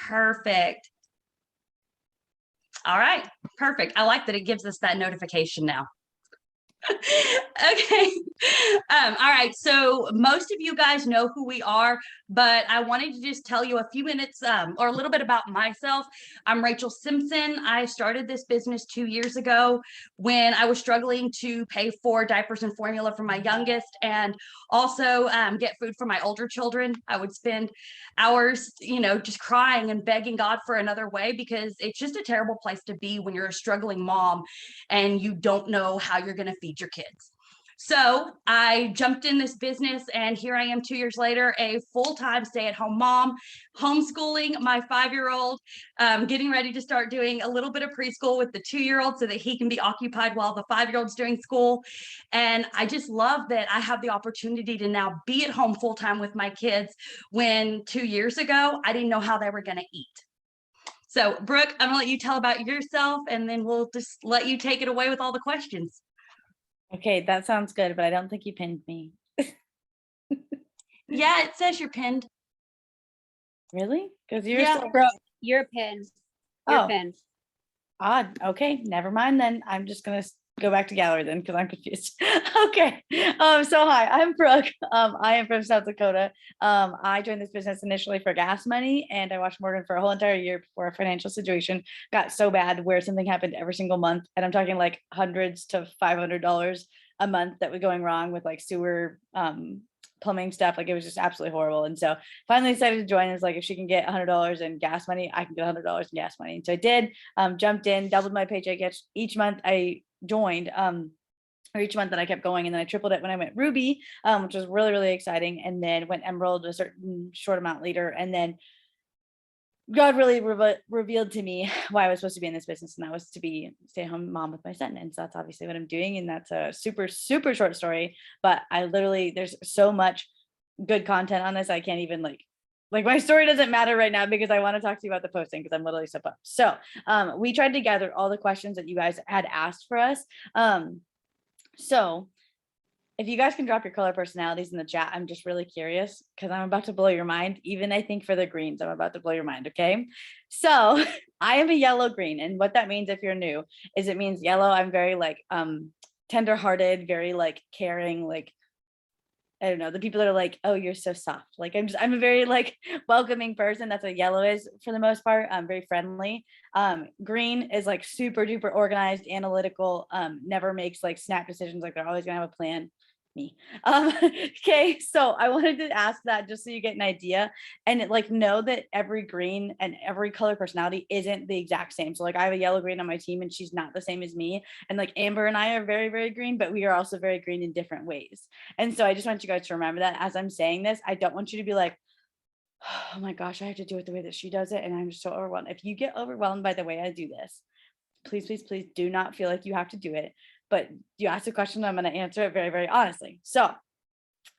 Perfect. All right, perfect. I like that it gives us that notification now. Okay. All right. So most of you guys know who we are, but I wanted to just tell you a few minutes or a little bit about myself. I'm Rachel Simpson. I started this business 2 years ago when I was struggling to pay for diapers and formula for my youngest and also get food for my older children. I would spend hours, just crying and begging God for another way because it's just a terrible place to be when you're a struggling mom and you don't know how you're going to feed your kids. So I jumped in this business and here I am 2 years later, a full-time stay-at-home mom, homeschooling my 5-year-old, getting ready to start doing a little bit of preschool with the 2-year-old so that he can be occupied while the 5-year-old's doing school. And I just love that I have the opportunity to now be at home full-time with my kids when 2 years ago, I didn't know how they were going to eat. So Brooke, I'm gonna let you tell about yourself and then we'll just let you take it away with all the questions. Okay, that sounds good, but I don't think you pinned me. Yeah, it says you're pinned. Really? Because you're Yeah. so You're pinned. You're pinned. odd. Okay, never mind then. I'm just gonna go back to gallery then because I'm confused. Okay. So hi, I'm Brooke. I am from South Dakota. I joined this business initially for gas money, and I watched Morgan for a whole entire year before our financial situation got so bad where something happened every single month, and I'm talking like hundreds to $500 a month that was going wrong with like sewer, plumbing stuff. Like it was just absolutely horrible. And so finally decided to join. It's like, if she can get $100 in gas money, I can get $100 in gas money. And so I did, jumped in, doubled my paycheck each month I joined, or each month that I kept going. And then I tripled it when I went Ruby, which was really, really exciting. And then went Emerald a certain short amount later. And then God really revealed to me why I was supposed to be in this business, and that was to be stay-at-home mom with my son. And so that's obviously what I'm doing. And that's a super, super short story, but there's so much good content on this. I can't even like my story doesn't matter right now because I want to talk to you about the posting because I'm literally so pumped. So we tried to gather all the questions that you guys had asked for us. So if you guys can drop your color personalities in the chat, I'm just really curious because I'm about to blow your mind. Even I think for the greens, I'm about to blow your mind. Okay. So I am a yellow green. And what that means, if you're new, is it means yellow. I'm very like tender-hearted, very like caring, like I don't know, the people that are like, oh, you're so soft. Like I'm a very like welcoming person. That's what yellow is for the most part. I'm very friendly. Green is like super duper organized, analytical, never makes like snap decisions. Like they're always gonna have a plan. Me. Okay, so I wanted to ask that just so you get an idea and like know that every green and every color personality isn't the exact same. So like I have a yellow green on my team and she's not the same as me. And like Amber and I are very, very green, but we are also very green in different ways. And so I just want you guys to remember that as I'm saying this. I don't want you to be like, oh my gosh, I have to do it the way that she does it. And I'm just so overwhelmed. If you get overwhelmed by the way I do this, please, please, please do not feel like you have to do it. But you asked a question, I'm going to answer it very, very honestly. So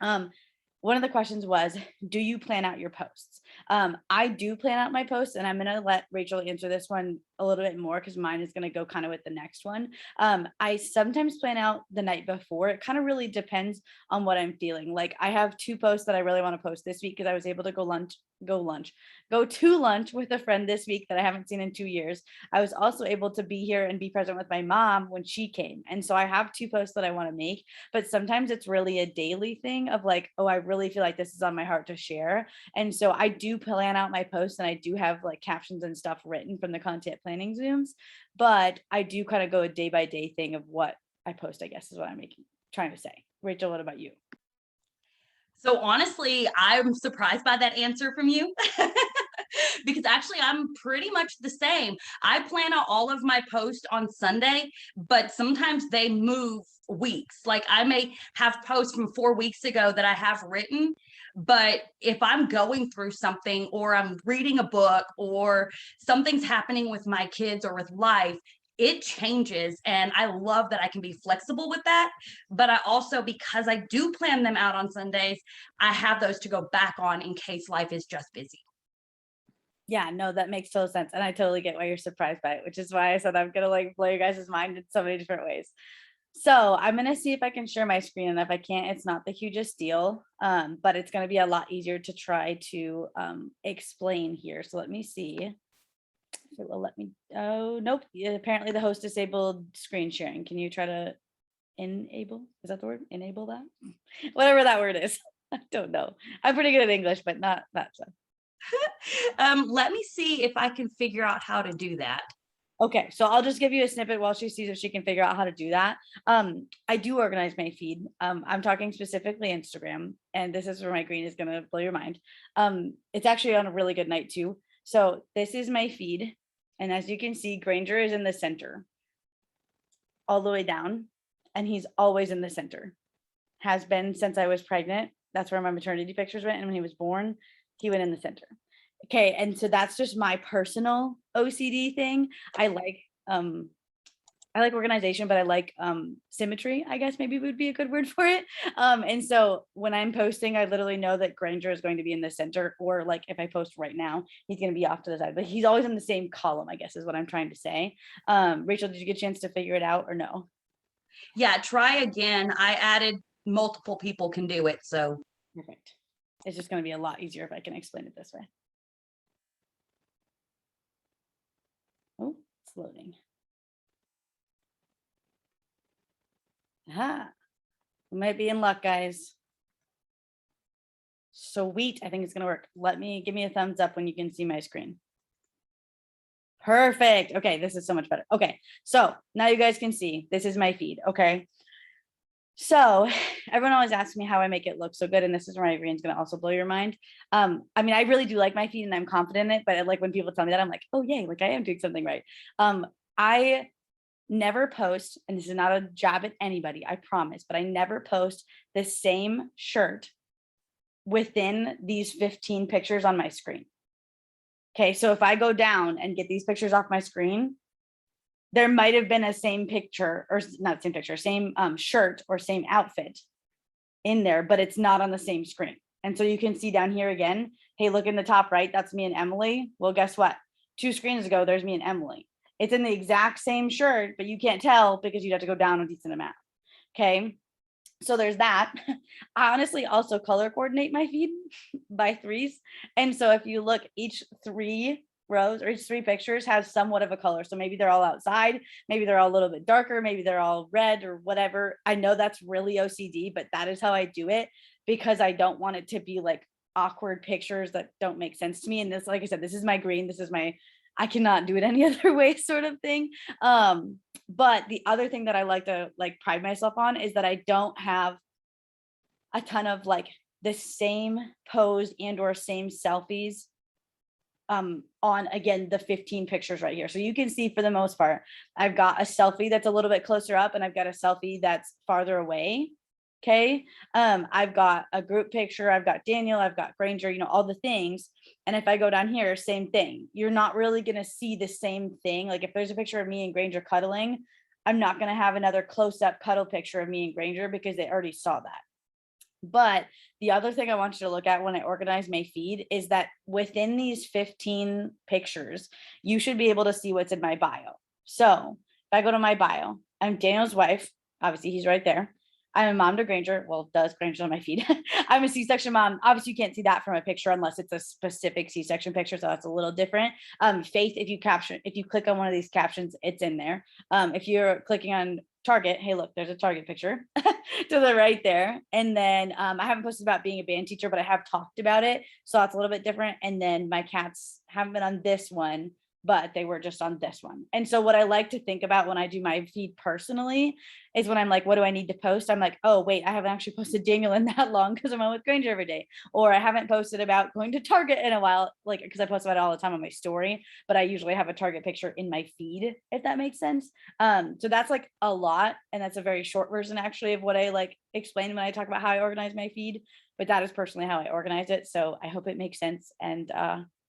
one of the questions was, do you plan out your posts? I do plan out my posts, and I'm going to let Rachel answer this one a little bit more because mine is going to go kind of with the next one. I sometimes plan out the night before. It kind of really depends on what I'm feeling. Like I have 2 posts that I really want to post this week because I was able to go to lunch with a friend this week that I haven't seen in 2 years. I was also able to be here and be present with my mom when she came. And so I have 2 posts that I want to make, but sometimes it's really a daily thing of like, oh, I really feel like this is on my heart to share. And so I do plan out my posts and I do have like captions and stuff written from the content planning Zooms, but I do kind of go a day by day thing of what I post, I guess is what I'm trying to say. Rachel, what about you? So honestly, I'm surprised by that answer from you because actually I'm pretty much the same. I plan out all of my posts on Sunday, but sometimes they move weeks. Like I may have posts from 4 weeks ago that I have written, but if I'm going through something or I'm reading a book or something's happening with my kids or with life, it changes. And I love that I can be flexible with that. But I also, because I do plan them out on Sundays, I have those to go back on in case life is just busy. Yeah, no, that makes total sense. And I totally get why you're surprised by it, which is why I said I'm going to like blow you guys' mind in so many different ways. So I'm gonna see if I can share my screen, and if I can't, it's not the hugest deal, but it's gonna be a lot easier to try to explain here. So let me see if it will let me. Oh, nope. Yeah, apparently the host disabled screen sharing. Can you try to enable? Is that the word? Enable that? Whatever that word is. I don't know. I'm pretty good at English, but not that stuff. Let me see if I can figure out how to do that. Okay, so I'll just give you a snippet while she sees if she can figure out how to do that. I do organize my feed. I'm talking specifically Instagram, and this is where my green is gonna blow your mind. It's actually on a really good night too. So this is my feed, and as you can see, Granger is in the center, all the way down, and he's always in the center. Has been since I was pregnant. That's where my maternity pictures went, and when he was born, he went in the center. Okay, and so that's just my personal OCD thing. I like organization, but I like symmetry, I guess maybe would be a good word for it. And so when I'm posting, I literally know that Granger is going to be in the center, or like if I post right now, he's going to be off to the side, but he's always in the same column, I guess is what I'm trying to say. Rachel, did you get a chance to figure it out or no? Yeah, try again. I added multiple people can do it. So Perfect. It's just going to be a lot easier if I can explain it this way. Oh, it's loading. Aha. We might be in luck, guys. Sweet. I think it's going to work. Give me a thumbs up when you can see my screen. Perfect. Okay, this is so much better. Okay, so now you guys can see this is my feed. Okay. So everyone always asks me how I make it look so good, and this is where my green's going to also blow your mind. I mean, I really do like my feed and I'm confident in it, but like when people tell me that, I'm like, oh yay, like I am doing something right. I never post, and this is not a jab at anybody, I promise, but I never post the same shirt within these 15 pictures on my screen. Okay, so if I go down and get these pictures off my screen, there might have been a same picture, or not same picture, same shirt or same outfit in there, but it's not on the same screen. And so you can see down here again, hey, look in the top right, that's me and Emily. Well, guess what? 2 screens ago, there's me and Emily. It's in the exact same shirt, but you can't tell because you'd have to go down a decent amount. Okay, so there's that. I honestly also color coordinate my feed by 3s. And so if you look, each 3 rows or each 3 pictures has somewhat of a color. So maybe they're all outside, maybe they're all a little bit darker, maybe they're all red or whatever. I know that's really OCD, but that is how I do it because I don't want it to be like awkward pictures that don't make sense to me. And this, like I said, this is my green, this is my, I cannot do it any other way sort of thing. But the other thing that I like to like pride myself on is that I don't have a ton of like the same pose and or same selfies on, again, the 15 pictures right here. So you can see for the most part, I've got a selfie that's a little bit closer up and I've got a selfie that's farther away. Okay. I've got a group picture. I've got Daniel, I've got Granger, you know, all the things. And if I go down here, same thing. You're not really going to see the same thing. Like if there's a picture of me and Granger cuddling, I'm not going to have another close up cuddle picture of me and Granger because they already saw that. But the other thing I want you to look at when I organize my feed is that within these 15 pictures, you should be able to see what's in my bio. So if I go to my bio, I'm Daniel's wife. Obviously, he's right there. I'm a mom to Granger. Well, does Granger on my feed. I'm a C-section mom. Obviously, you can't see that from a picture unless it's a specific C-section picture. So that's a little different. Faith, if you click on one of these captions, it's in there. If you're clicking on Target, hey, look, there's a Target picture to the right there. And then I haven't posted about being a band teacher, but I have talked about it. So that's a little bit different. And then my cats haven't been on this one, but they were just on this one. And so what I like to think about when I do my feed personally is when I'm like, what do I need to post? I'm like, oh, wait, I haven't actually posted Daniel in that long because I'm on with Granger every day. Or I haven't posted about going to Target in a while, like, because I post about it all the time on my story, but I usually have a Target picture in my feed, if that makes sense. So that's like a lot. And that's a very short version actually of what I like explain when I talk about how I organize my feed, but that is personally how I organize it. So I hope it makes sense. And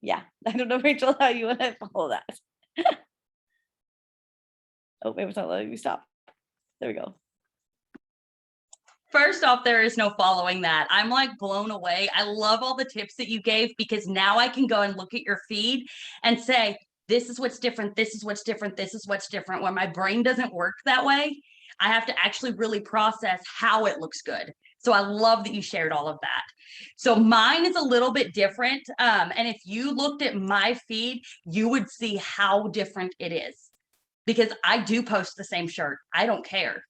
yeah, I don't know, Rachel, how you want to follow that. Oh, it was not letting me stop. There we go. first off, there is no following that. I'm like blown away. I love all the tips that you gave because now I can go and look at your feed and say, this is what's different. This is what's different. This is what's different. When my brain doesn't work that way, I have to actually really process how it looks good. So I love that you shared all of that. So mine is a little bit different. And if you looked at my feed, you would see how different it is, because I do post the same shirt. I don't care.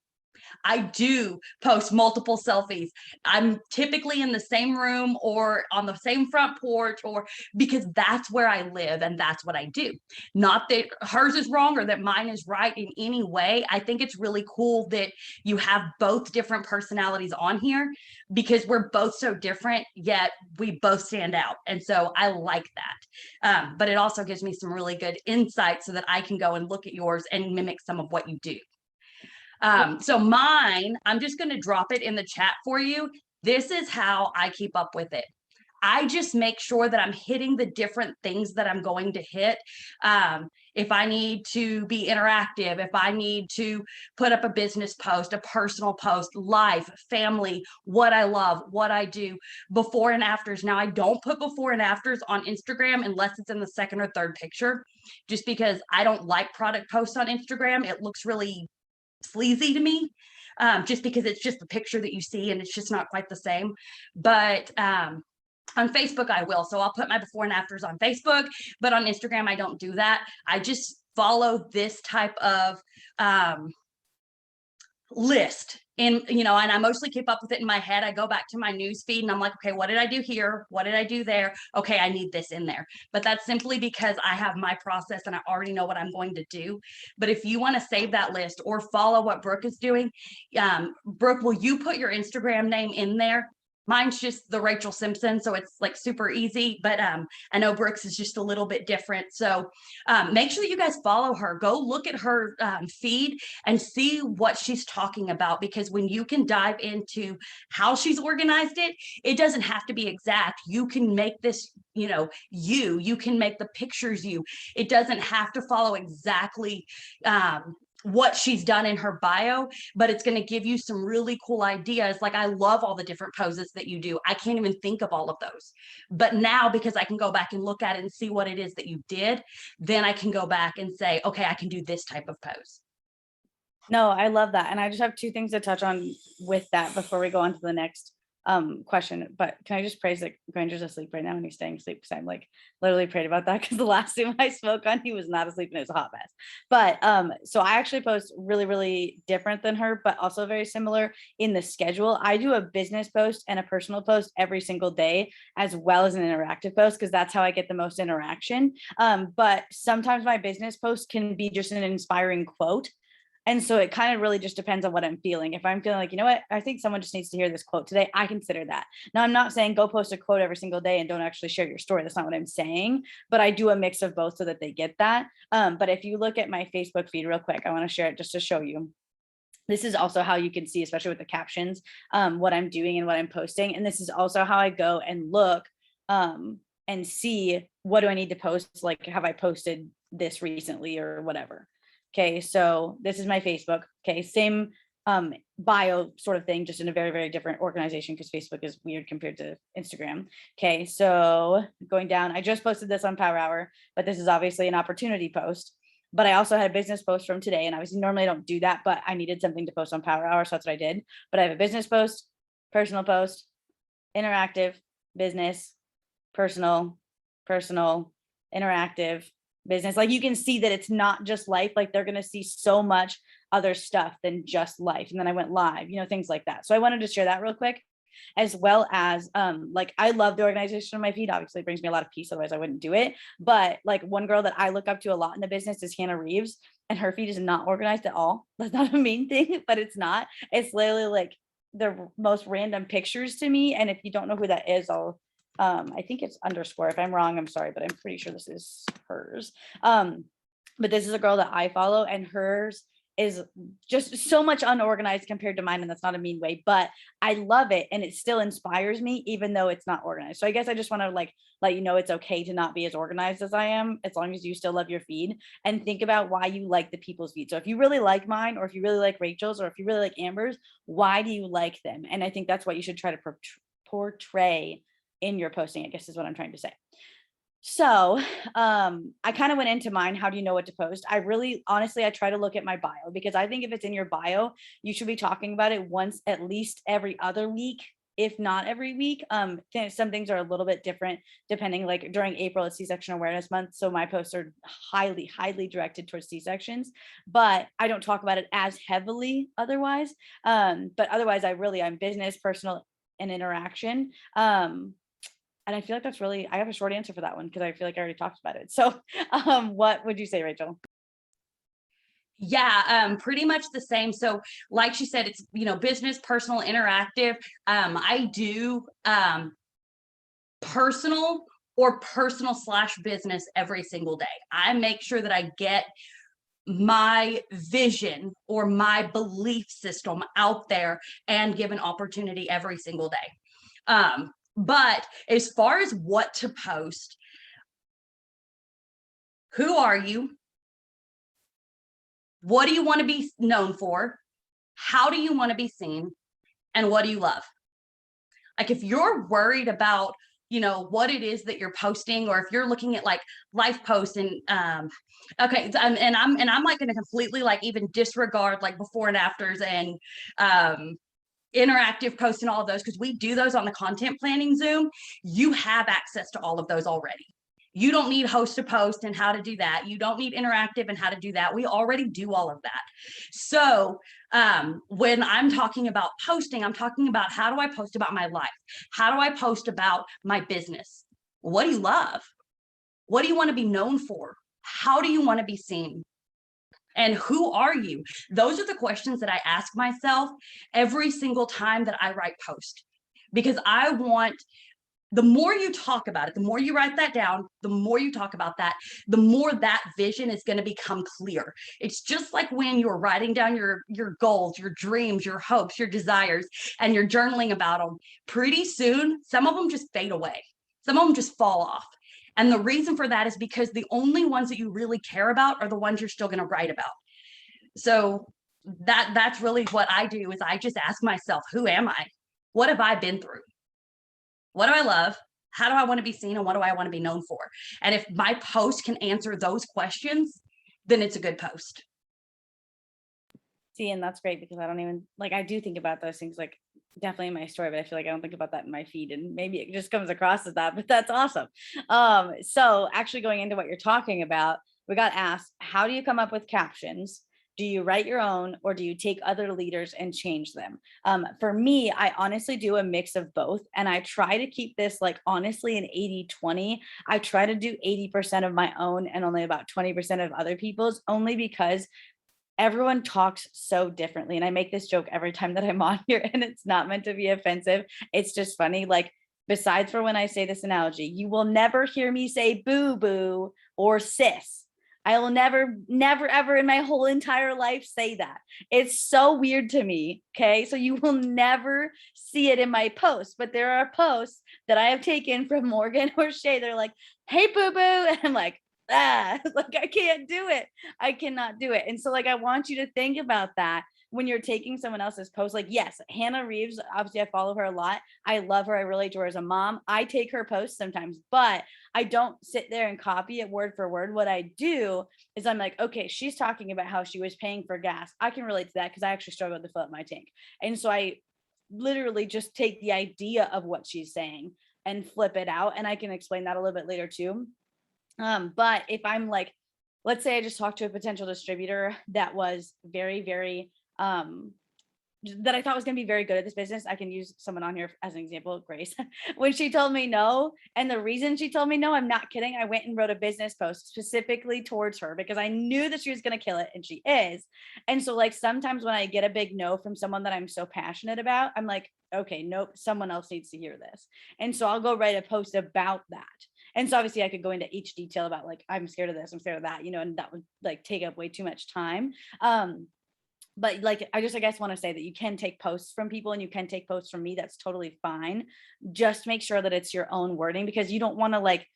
I do post multiple selfies. I'm typically in the same room or on the same front porch, or because that's where I live and that's what I do. Not that hers is wrong or that mine is right in any way. I think it's really cool that you have both different personalities on here, because we're both so different, yet we both stand out. And so I like that. But it also gives me some really good insight so that I can go and look at yours and mimic some of what you do. So mine, I'm just going to drop it in the chat for you. This is how I keep up with it. I just make sure that I'm hitting the different things that I'm going to hit. If I need to be interactive, if I need to put up a business post, a personal post, life, family, what I love, what I do, before and afters. Now, I don't put before and afters on Instagram unless it's in the second or third picture, just because I don't like product posts on Instagram. It looks really sleazy to me, just because it's just the picture that you see and it's just not quite the same. But on Facebook, I will. So I'll put my before and afters on Facebook, but on Instagram, I don't do that. I just follow this type of list. And, and I mostly keep up with it in my head. I go back to my news feed and I'm like, okay, what did I do here? What did I do there? Okay, I need this in there. But that's simply because I have my process and I already know what I'm going to do. But if you want to save that list or follow what Brooke is doing, Brooke, will you put your Instagram name in there? Mine's just the Rachel Simpson, so it's like super easy, but I know Brooke's is just a little bit different. So make sure that you guys follow her. Go look at her feed and see what she's talking about, because when you can dive into how she's organized it, it doesn't have to be exact. You can make this, you can make the pictures you. It doesn't have to follow exactly what she's done in her bio, but it's going to give you some really cool ideas. Like, I love all the different poses that you do. I can't even think of all of those. But now, because I can go back and look at it and see what it is that you did, then I can go back and say, okay, I can do this type of pose. No, I love that. And I just have two things to touch on with that before we go on to the next question. But can I just praise that Granger's asleep right now and he's staying asleep, because I'm like literally prayed about that, because the last time I spoke on, he was not asleep and it was a hot mess. But so I actually post really, really different than her, but also very similar in the schedule. I do a business post and a personal post every single day, as well as an interactive post, because that's how I get the most interaction. But sometimes my business post can be just an inspiring quote. And so it kind of really just depends on what I'm feeling. If I'm feeling like, you know what, I think someone just needs to hear this quote today, I consider that. Now, I'm not saying go post a quote every single day and don't actually share your story. That's not what I'm saying, but I do a mix of both so that they get that. But if you look at my Facebook feed real quick, I want to share it just to show you. This is also how you can see, especially with the captions, what I'm doing and what I'm posting. And this is also how I go and look and see, what do I need to post? Like, have I posted this recently or whatever? Okay, so this is my Facebook. Okay, same bio sort of thing, just in a very, very different organization, because Facebook is weird compared to Instagram. Okay, so going down, I just posted this on Power Hour, but this is obviously an opportunity post. But I also had a business post from today, and obviously normally I don't do that, but I needed something to post on Power Hour, so that's what I did. But I have a business post, personal post, interactive, business, personal, interactive, business. Like, you can see that it's not just life. Like, they're going to see so much other stuff than just life. And then I went live, things like that. So I wanted to share that real quick, as well as like, I love the organization of my feed. Obviously it brings me a lot of peace, otherwise I wouldn't do it. But like, one girl that I look up to a lot in the business is Hannah Reeves, and her feed is not organized at all. That's not a mean thing, but it's not. It's literally like the most random pictures to me. And if you don't know who that is, I think it's underscore. If I'm wrong, I'm sorry, but I'm pretty sure this is hers. But this is a girl that I follow, and hers is just so much unorganized compared to mine. And that's not a mean way, but I love it. And it still inspires me, even though it's not organized. So I guess I just want to let you know it's okay to not be as organized as I am, as long as you still love your feed, and think about why you like the people's feed. So if you really like mine, or if you really like Rachel's, or if you really like Amber's, why do you like them? And I think that's what you should try to portray in your posting, I guess is what I'm trying to say. So I kind of went into mine. How do you know what to post? I really, honestly, I try to look at my bio, because I think if it's in your bio, you should be talking about it once at least every other week, if not every week. Some things are a little bit different depending, like during April, it's C-section awareness month. So my posts are highly directed towards C-sections, but I don't talk about it as heavily otherwise. But otherwise I'm business, personal, and interaction. And I feel like that's really, I have a short answer for that one because I feel like I already talked about it. So what would you say, Rachel? Yeah, pretty much the same. So, like she said, it's, business, personal, interactive. I do personal or personal slash business every single day. I make sure that I get my vision or my belief system out there and give an opportunity every single day. But as far as what to post, who are you? What do you want to be known for? How do you want to be seen? And what do you love? Like, if you're worried about, what it is that you're posting, or if you're looking at like life posts and okay, I'm like going to completely like even disregard like before and afters and interactive posts and all of those, because we do those on the content planning Zoom. You have access to all of those already. You don't need host to post and how to do that. You don't need interactive and how to do that. We already do all of that. So when I'm talking about posting, I'm talking about, how do I post about my life? How do I post about my business? What do you love? What do you want to be known for? How do you want to be seen? And who are you? Those are the questions that I ask myself every single time that I write post, because I want, the more you talk about it, the more you write that down, the more you talk about that, the more that vision is going to become clear. It's just like when you're writing down your goals, your dreams, your hopes, your desires, and you're journaling about them. Pretty soon, some of them just fade away. Some of them just fall off. And the reason for that is because the only ones that you really care about are the ones you're still going to write about. So that's really what I do, is I just ask myself, who am I? What have I been through? What do I love? How do I want to be seen? And what do I want to be known for? And if my post can answer those questions, then it's a good post. See, and that's great, because I don't even, like, I do think about those things, like definitely in my story, but I feel like I don't think about that in my feed, and maybe it just comes across as that, but that's awesome. So actually going into what you're talking about, we got asked, how do you come up with captions? Do you write your own, or do you take other leaders and change them? For me, I honestly do a mix of both. And I try to keep this like honestly an 80-20. I try to do 80% of my own and only about 20% of other people's, only because everyone talks so differently. And I make this joke every time that I'm on here, and it's not meant to be offensive. It's just funny. Like, besides for when I say this analogy, you will never hear me say boo boo or sis. I will never, ever in my whole entire life say that. It's so weird to me. Okay. So you will never see it in my posts, but there are posts that I have taken from Morgan or Shay. They're like, hey, boo boo. And I'm like, like, I can't do it. I cannot do it. And so like, I want you to think about that when you're taking someone else's post. Like, yes, Hannah Reeves, obviously I follow her a lot. I love her. I relate to her as a mom. I take her posts sometimes, but I don't sit there and copy it word for word. What I do is I'm like, okay, she's talking about how she was paying for gas. I can relate to that because I actually struggled to fill up my tank. And so I literally just take the idea of what she's saying and flip it out. And I can explain that a little bit later too. But if I'm like, let's say I just talked to a potential distributor that was very, that I thought was going to be very good at this business. I can use someone on here as an example, Grace. When she told me no, and the reason she told me no, I'm not kidding. I went and wrote a business post specifically towards her because I knew that she was going to kill it, and she is. And so like sometimes when I get a big no from someone that I'm so passionate about, I'm like, okay, nope, someone else needs to hear this. And so I'll go write a post about that. And so obviously I could go into each detail about like, I'm scared of this, I'm scared of that, and that would like take up way too much time. But like, I guess want to say that you can take posts from people and you can take posts from me. That's totally fine. Just make sure that it's your own wording, because you don't want to like,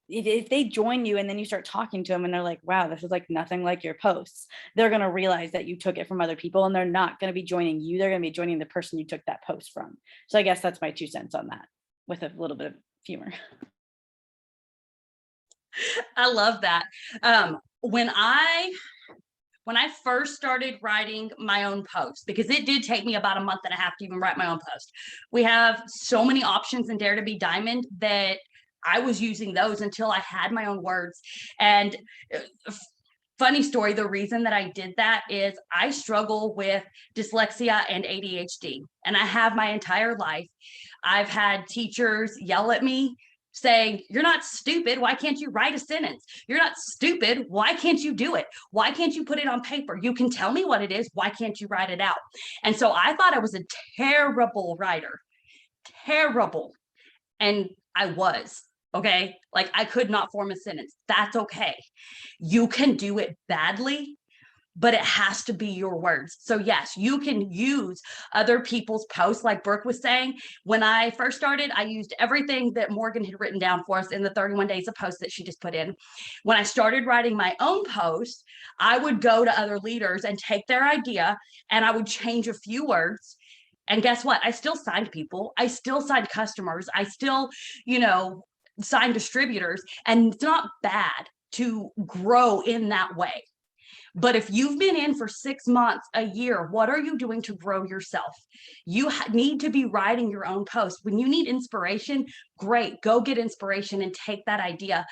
if they join you and then you start talking to them and they're like, wow, this is like nothing like your posts, they're going to realize that you took it from other people, and they're not going to be joining you. They're going to be joining the person you took that post from. So I guess that's my 2 cents on that, with a little bit of humor. I love that. When I first started writing my own post, because it did take me about a month and a half to even write my own post. We have so many options in Dare to Be Diamond that I was using those until I had my own words. And funny story, the reason that I did that is I struggle with dyslexia and ADHD, and I have my entire life. I've had teachers yell at me saying, "You're not stupid. Why can't you write a sentence? You're not stupid. Why can't you do it? Why can't you put it on paper? You can tell me what it is. Why can't you write it out?" And so I thought I was a terrible writer, terrible. And I was, okay? Like I could not form a sentence. That's okay. You can do it badly, but it has to be your words. So yes, you can use other people's posts, like Brooke was saying. When I first started, I used everything that Morgan had written down for us in the 31 days of posts that she just put in. When I started writing my own posts, I would go to other leaders and take their idea and I would change a few words. And guess what? I still signed people. I still signed customers. I still, signed distributors. And it's not bad to grow in that way. But if you've been in for 6 months, a year, what are you doing to grow yourself? You need to be writing your own post. When you need inspiration, great, go get inspiration and take that idea.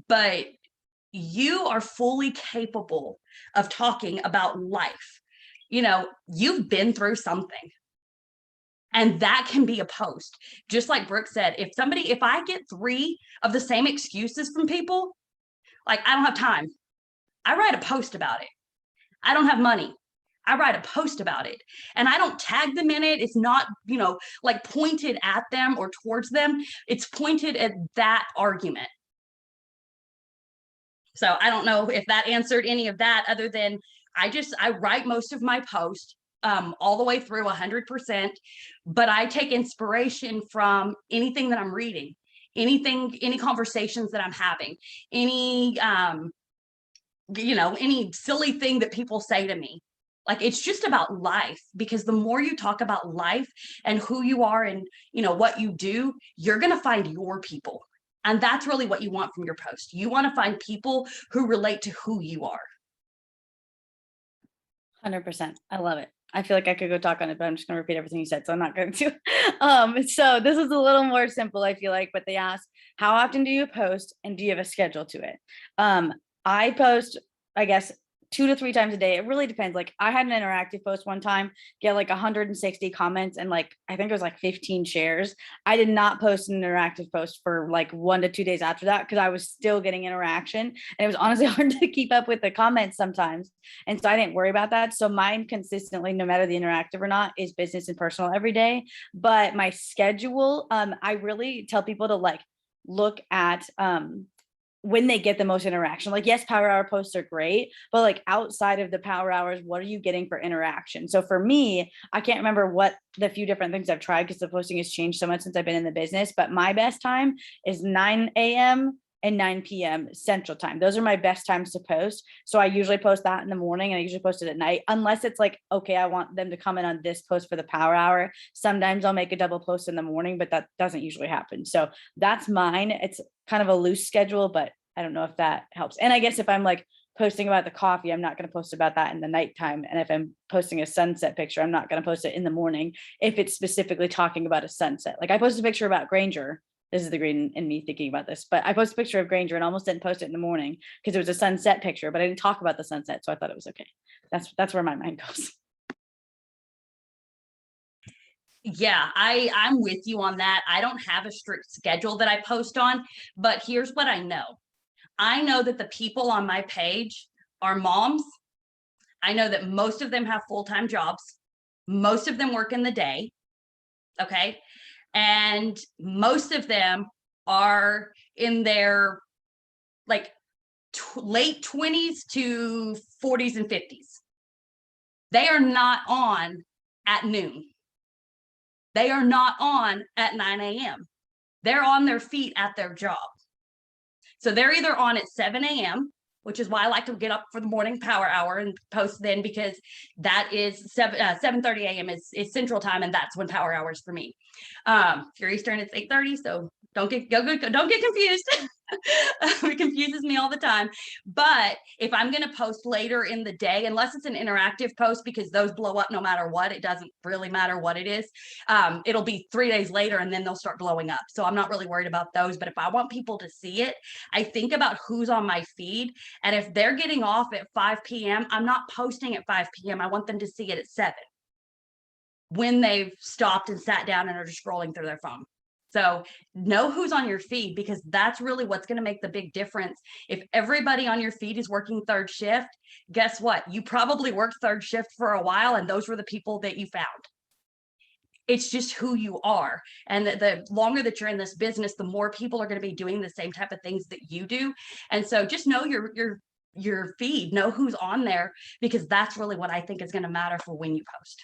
But you are fully capable of talking about life. You've been through something. And that can be a post. Just like Brooke said, if I get 3 of the same excuses from people, like I don't have time, I write a post about it. I don't have money, I write a post about it. And I don't tag them in it. It's not, like pointed at them or towards them. It's pointed at that argument. So I don't know if that answered any of that, other than I write most of my posts all the way through 100%, but I take inspiration from anything that I'm reading, any conversations that I'm having, any silly thing that people say to me. Like, it's just about life, because the more you talk about life and who you are and what you do, you're going to find your people. And that's really what you want from your post. You want to find people who relate to who you are. 100%. I love it. I feel like I could go talk on it, but I'm just going to repeat everything you said, so I'm not going to. So this is a little more simple, I feel like, but they ask, how often do you post and do you have a schedule to it? I post, I guess, 2 to 3 times a day. It really depends. Like, I had an interactive post one time, get like 160 comments and like, I think it was like 15 shares. I did not post an interactive post for like 1 to 2 days after that, because I was still getting interaction. And it was honestly hard to keep up with the comments sometimes. And so I didn't worry about that. So mine consistently, no matter the interactive or not, is business and personal every day. But my schedule, I really tell people to like look at when they get the most interaction. Like, yes, power hour posts are great, but like outside of the power hours, what are you getting for interaction? So for me, I can't remember what the few different things I've tried, because the posting has changed so much since I've been in the business, but my best time is 9 a.m. and 9 p.m. Central Time. Those are my best times to post. So I usually post that in the morning, and I usually post it at night, unless it's like, okay, I want them to comment on this post for the power hour. Sometimes I'll make a double post in the morning, but that doesn't usually happen. So that's mine. It's kind of a loose schedule, but I don't know if that helps. And I guess if I'm like posting about the coffee, I'm not going to post about that in the nighttime. And if I'm posting a sunset picture, I'm not going to post it in the morning if it's specifically talking about a sunset. Like, I posted a picture about Granger. This is the green in me thinking about this, but I posted a picture of Granger and almost didn't post it in the morning because it was a sunset picture, but I didn't talk about the sunset. So I thought it was okay. That's where my mind goes. Yeah, I'm with you on that. I don't have a strict schedule that I post on, but here's what I know. I know that the people on my page are moms. I know that most of them have full-time jobs. Most of them work in the day. Okay. And most of them are in their like late 20s to 40s and 50s. They are not on at noon. They are not on at 9 a.m. They're on their feet at their job. So they're either on at 7 a.m., which is why I like to get up for the morning power hour and post then, because that is 7:30 a.m. is Central Time, and that's when power hours for me. If you're Eastern, it's 8:30. So don't get confused. It confuses me all the time. But if I'm going to post later in the day, unless it's an interactive post, because those blow up no matter what, it doesn't really matter what it is. It'll be 3 days later and then they'll start blowing up. So I'm not really worried about those. But if I want people to see it, I think about who's on my feed. And if they're getting off at 5 p.m., I'm not posting at 5 p.m. I want them to see it at 7 when they've stopped and sat down and are just scrolling through their phone. So know who's on your feed, because that's really what's going to make the big difference. If everybody on your feed is working third shift, guess what? You probably worked third shift for a while, and those were the people that you found. It's just who you are. And the longer that you're in this business, the more people are going to be doing the same type of things that you do. And so just know your feed, know who's on there, because that's really what I think is going to matter for when you post.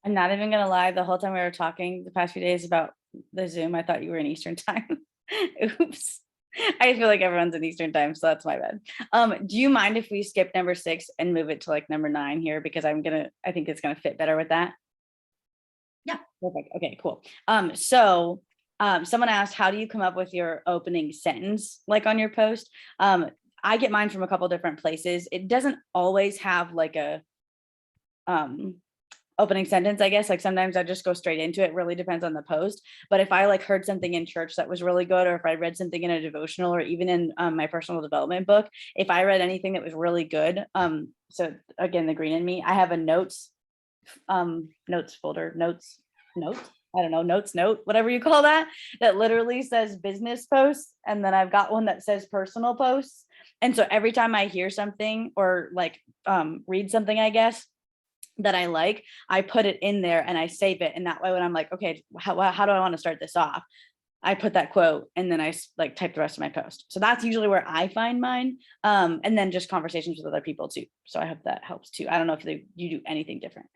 I'm not even gonna lie, the whole time we were talking the past few days about the Zoom, I thought you were in Eastern time. Oops. I feel like everyone's in Eastern time, so that's my bad. Do you mind if we skip number 6 and move it to like number 9 here? Because I think it's gonna fit better with that. Yeah. Perfect. Okay, cool. Someone asked, how do you come up with your opening sentence like on your post? I get mine from a couple different places. It doesn't always have like a opening sentence, I guess. Like sometimes I just go straight into it. Really depends on the post. But if I like heard something in church that was really good, or if I read something in a devotional, or even in my personal development book, if I read anything that was really good, so again, the green in me, I have a notes folder, notes, I don't know, note, whatever you call that literally says business posts. And then I've got one that says personal posts. And so every time I hear something or like read something, I guess, that I like, I put it in there and I save it. And that way, when I'm like, okay, how do I want to start this off? I put that quote and then I like type the rest of my post. So that's usually where I find mine. And then just conversations with other people too. So I hope that helps too. I don't know if you do anything different.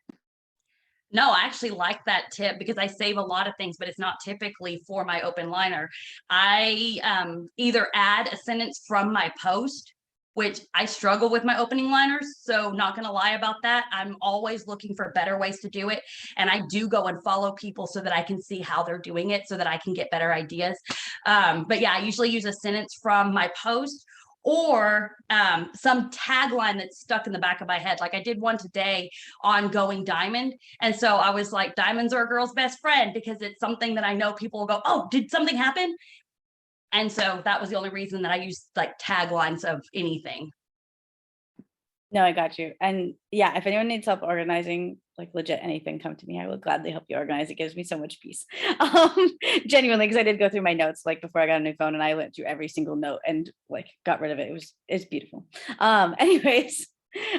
No, I actually like that tip, because I save a lot of things, but it's not typically for my open liner. I either add a sentence from my post, which I struggle with my opening liners. So not going to lie about that. I'm always looking for better ways to do it. And I do go and follow people so that I can see how they're doing it, so that I can get better ideas. But yeah, I usually use a sentence from my post, or some tagline that's stuck in the back of my head. Like I did one today on going diamond. And so I was like, diamonds are a girl's best friend, because it's something that I know people will go, oh, did something happen? And so that was the only reason that I used like taglines of anything. No, I got you. And yeah, if anyone needs help organizing, like legit anything, come to me. I will gladly help you organize. It gives me so much peace. Genuinely, because I did go through my notes like before I got a new phone, and I went through every single note and like got rid of it. It's beautiful. Anyways,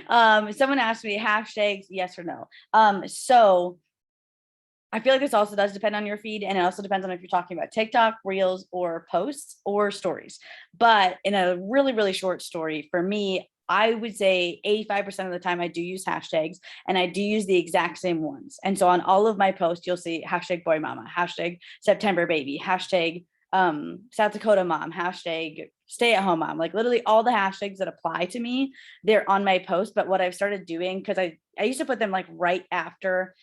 someone asked me hashtags, yes or no. So I feel like this also does depend on your feed, and it also depends on if you're talking about TikTok, Reels, or posts or stories. But in a really, really short story, for me, I would say 85% of the time I do use hashtags, and I do use the exact same ones. And so on all of my posts, you'll see hashtag boy mama, hashtag September baby, hashtag South Dakota mom, hashtag stay at home mom, like literally all the hashtags that apply to me, they're on my post. But what I've started doing, because I used to put them like right after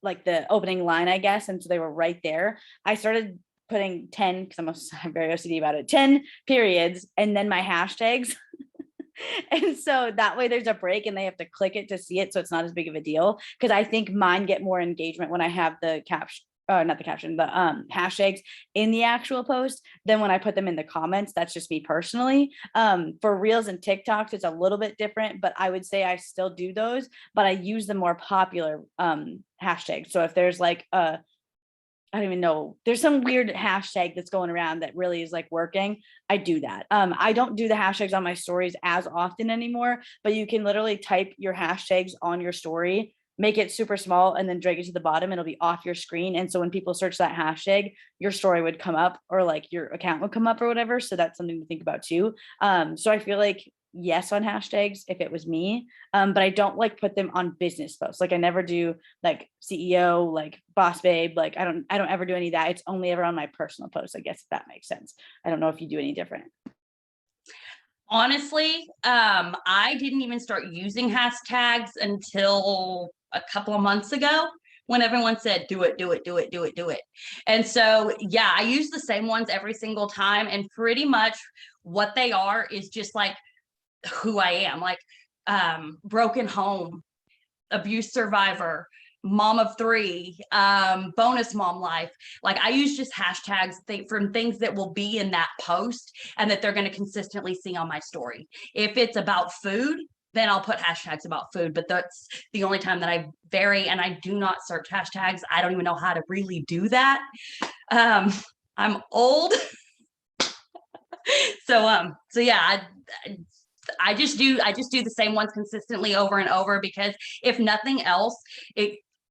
like the opening line, I guess. And so they were right there. I started putting 10, because I'm very OCD about it, 10 periods, and then my hashtags. And so that way there's a break and they have to click it to see it. So it's not as big of a deal. Because I think mine get more engagement when I have the caption, not the caption, but hashtags in the actual post than when I put them in the comments. That's just me personally. For Reels and TikToks, it's a little bit different, but I would say I still do those, but I use the more popular hashtags. So if there's like I don't even know, there's some weird hashtag that's going around that really is like working, I do that. I don't do the hashtags on my stories as often anymore, but you can literally type your hashtags on your story, make it super small, and then drag it to the bottom. It'll be off your screen. And so when people search that hashtag, your story would come up, or like your account would come up or whatever. So that's something to think about too. So I feel like yes on hashtags if it was me, but I don't like put them on business posts. Like I never do like CEO, like boss babe, like I don't ever do any of that. It's only ever on my personal posts, I guess, if that makes sense. I don't know if you do any different. Honestly, I didn't even start using hashtags until a couple of months ago. when everyone said, do it, do it, do it, do it, do it. And so, yeah, I use the same ones every single time. And pretty much what they are is just like who I am, like broken home, abuse survivor, mom of three, bonus mom life. Like I use just hashtags from things that will be in that post and that they're going to consistently see on my story. If it's about food, then I'll put hashtags about food, but that's the only time that I vary, and I do not search hashtags. I don't even know how to really do that. I'm old. So yeah, I just do the same ones consistently over and over, because if nothing else,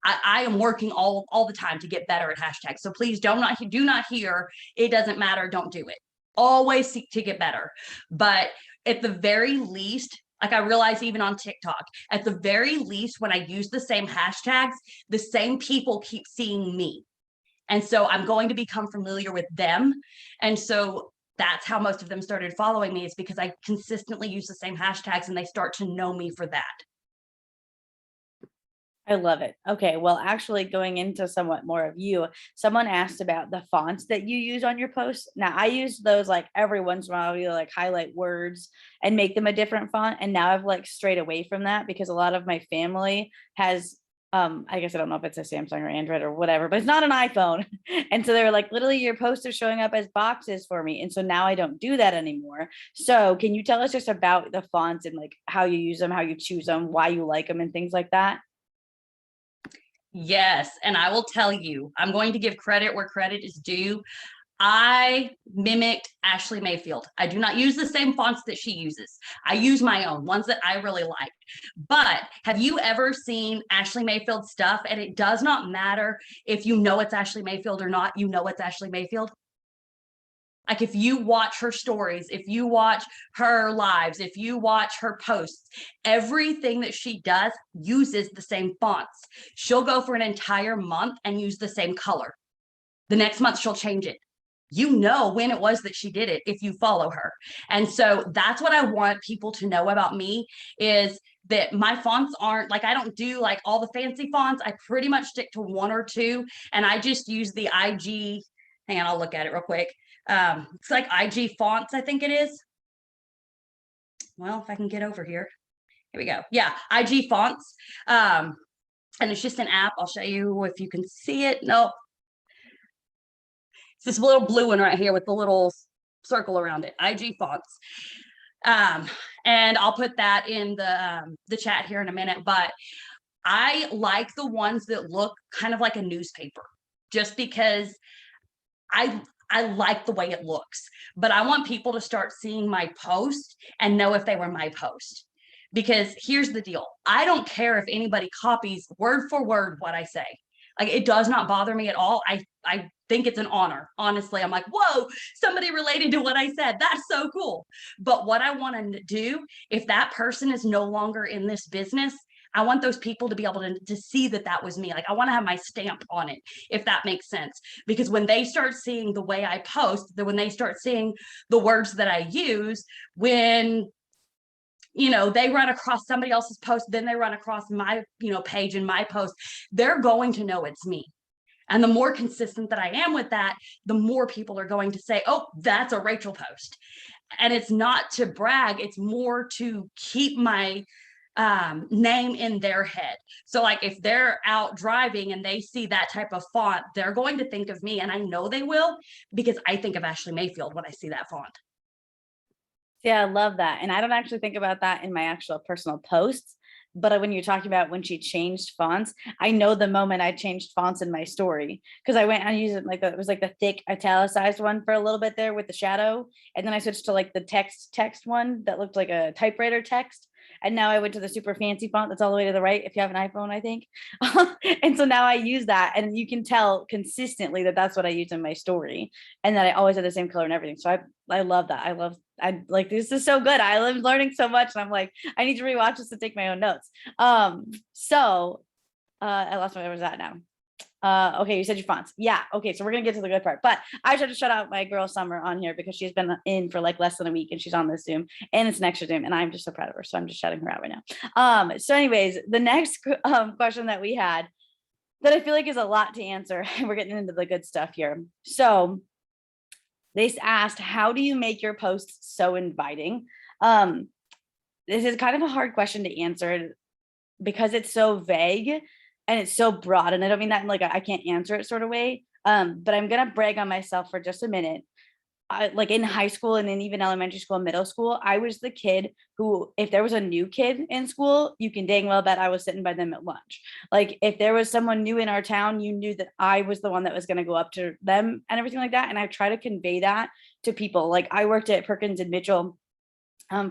I am working all the time to get better at hashtags. So please do not hear it doesn't matter, don't do it. Always seek to get better. But at the very least, like I realize even on TikTok, at the very least, when I use the same hashtags, the same people keep seeing me. And so I'm going to become familiar with them. And so that's how most of them started following me, is because I consistently use the same hashtags and they start to know me for that. I love it. Okay, well, actually going into somewhat more of you, someone asked about the fonts that you use on your posts. Now I use those like every once in a while, you like highlight words and make them a different font. And now I've like strayed away from that because a lot of my family has I guess I don't know if it's a Samsung or Android or whatever, but it's not an iPhone. And so they were like, literally your posts are showing up as boxes for me. And so now I don't do that anymore. So can you tell us just about the fonts and like how you use them, how you choose them, why you like them and things like that? Yes, and I will tell you, I'm going to give credit where credit is due. I mimicked Ashley Mayfield. I do not use the same fonts that she uses. I use my own ones that I really like. But have you ever seen Ashley Mayfield stuff? And it does not matter if you know it's Ashley Mayfield or not, you know it's Ashley Mayfield. Like if you watch her stories, if you watch her lives, if you watch her posts, everything that she does uses the same fonts. She'll go for an entire month and use the same color. The next month she'll change it. You know when it was that she did it if you follow her. And so that's what I want people to know about me, is that my fonts aren't like, I don't do like all the fancy fonts. I pretty much stick to one or two, and I just use the IG. Hang on, I'll look at it real quick. It's like IG fonts, I think it is. Well, if I can get over here. Here we go. Yeah, IG fonts. And it's just an app. I'll show you if you can see it. Nope. It's this little blue one right here with the little circle around it. IG fonts. And I'll put that in the chat here in a minute. But I like the ones that look kind of like a newspaper, just because I like the way it looks, but I want people to start seeing my post and know if they were my post. Because here's the deal. I don't care if anybody copies word for word what I say. Like, it does not bother me at all. I think it's an honor. Honestly, I'm like, whoa, somebody related to what I said. That's so cool. But what I want to do, if that person is no longer in this business, I want those people to be able to see that that was me. Like, I want to have my stamp on it, if that makes sense. Because when they start seeing the way I post, when they start seeing the words that I use, when they run across somebody else's post, then they run across my page and my post, they're going to know it's me. And the more consistent that I am with that, the more people are going to say, oh, that's a Rachel post. And it's not to brag, it's more to keep my name in their head. So like if they're out driving and they see that type of font, they're going to think of me, and I know they will, because I think of Ashley Mayfield when I see that font. Yeah, I love that. And I don't actually think about that in my actual personal posts. But when you're talking about when she changed fonts, I know the moment I changed fonts in my story, because I went and used it it was like the thick italicized one for a little bit there with the shadow. And then I switched to like the text one that looked like a typewriter text. And now I went to the super fancy font that's all the way to the right if you have an iPhone, I think. And so now I use that, and you can tell consistently that that's what I use in my story, and that I always have the same color and everything. So I love that. I like, this is so good. I love learning so much, and I'm like, I need to rewatch this to take my own notes. So I lost where I was at now. Okay, you said your fonts. Yeah, okay, so we're gonna get to the good part. But I tried to shut out my girl Summer on here because she's been in for like less than a week, and she's on this Zoom, and it's an extra Zoom, and I'm just so proud of her. So I'm just shutting her out right now. So anyways, the next question that we had, that I feel like is a lot to answer. We're getting into the good stuff here. So they asked, how do you make your posts so inviting? This is kind of a hard question to answer because it's so vague and it's so broad. And I don't mean that in like I can't answer it sort of way. But I'm gonna brag on myself for just a minute. Like in high school and then even elementary school and middle school, I was the kid who, if there was a new kid in school, you can dang well bet I was sitting by them at lunch. Like if there was someone new in our town, you knew that I was the one that was going to go up to them and everything like that. And I try to convey that to people. Like I worked at Perkins and Mitchell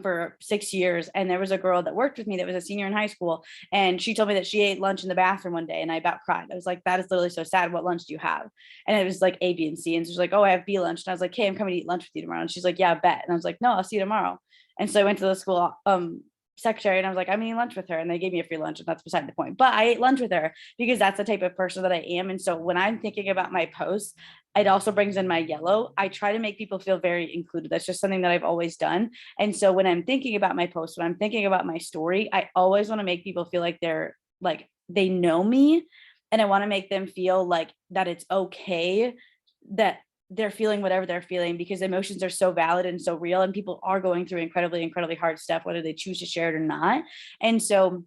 for 6 years. And there was a girl that worked with me that was a senior in high school. And she told me that she ate lunch in the bathroom one day. And I about cried. I was like, that is literally so sad. What lunch do you have? And it was like A, B, and C. And she's like, oh, I have B lunch. And I was like, hey, I'm coming to eat lunch with you tomorrow. And she's like, yeah, I bet. And I was like, no, I'll see you tomorrow. And so I went to the school secretary and I was like, I'm eating lunch with her. And they gave me a free lunch. And that's beside the point. But I ate lunch with her because that's the type of person that I am. And so when I'm thinking about my posts, it also brings in my yellow. I try to make people feel very included. That's just something that I've always done. And so when I'm thinking about my posts, when I'm thinking about my story, I always want to make people feel like they know me. And I want to make them feel like that it's okay that they're feeling whatever they're feeling, because emotions are so valid and so real. And people are going through incredibly, incredibly hard stuff, whether they choose to share it or not. And so